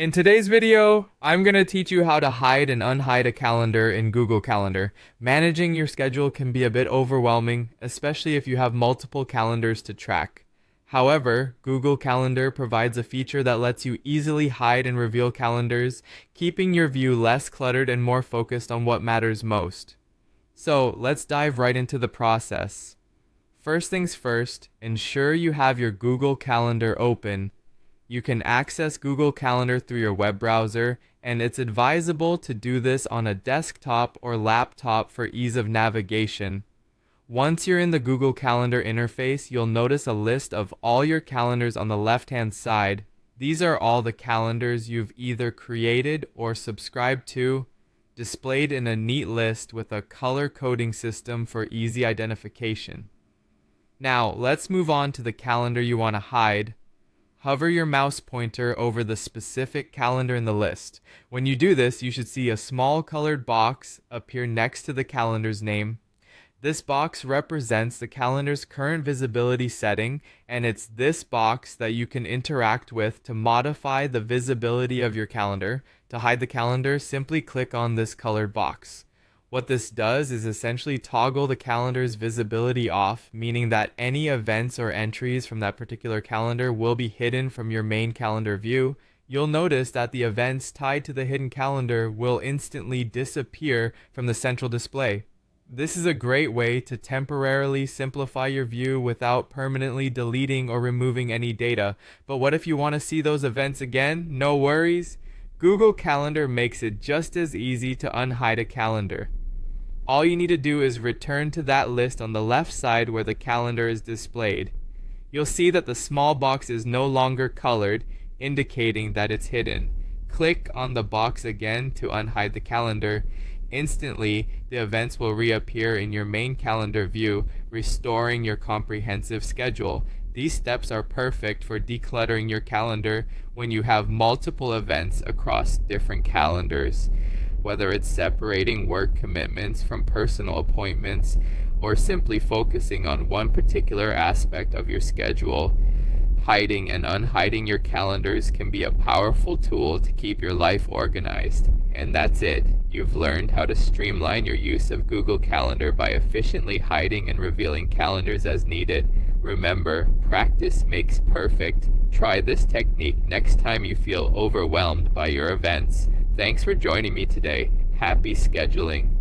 In today's video, I'm going to teach you how to hide and unhide a calendar in Google Calendar. Managing your schedule can be a bit overwhelming, especially if you have multiple calendars to track. However, Google Calendar provides a feature that lets you easily hide and reveal calendars, keeping your view less cluttered and more focused on what matters most. So, let's dive right into the process. First things first, ensure you have your Google Calendar open. You can access Google Calendar through your web browser, and it's advisable to do this on a desktop or laptop for ease of navigation. Once you're in the Google Calendar interface, you'll notice a list of all your calendars on the left-hand side. These are all the calendars you've either created or subscribed to, displayed in a neat list with a color coding system for easy identification. Now, let's move on to the calendar you want to hide. Hover your mouse pointer over the specific calendar in the list. When you do this, you should see a small colored box appear next to the calendar's name. This box represents the calendar's current visibility setting, and it's this box that you can interact with to modify the visibility of your calendar. To hide the calendar, simply click on this colored box. What this does is essentially toggle the calendar's visibility off, meaning that any events or entries from that particular calendar will be hidden from your main calendar view. You'll notice that the events tied to the hidden calendar will instantly disappear from the central display. This is a great way to temporarily simplify your view without permanently deleting or removing any data. But what if you want to see those events again? No worries. Google Calendar makes it just as easy to unhide a calendar. All you need to do is return to that list on the left side where the calendar is displayed. You'll see that the small box is no longer colored, indicating that it's hidden. Click on the box again to unhide the calendar. Instantly, the events will reappear in your main calendar view, restoring your comprehensive schedule. These steps are perfect for decluttering your calendar when you have multiple events across different calendars. Whether it's separating work commitments from personal appointments or simply focusing on one particular aspect of your schedule, hiding and unhiding your calendars can be a powerful tool to keep your life organized. And that's it. You've learned how to streamline your use of Google Calendar by efficiently hiding and revealing calendars as needed. Remember, practice makes perfect. Try this technique next time you feel overwhelmed by your events. Thanks for joining me today. Happy scheduling.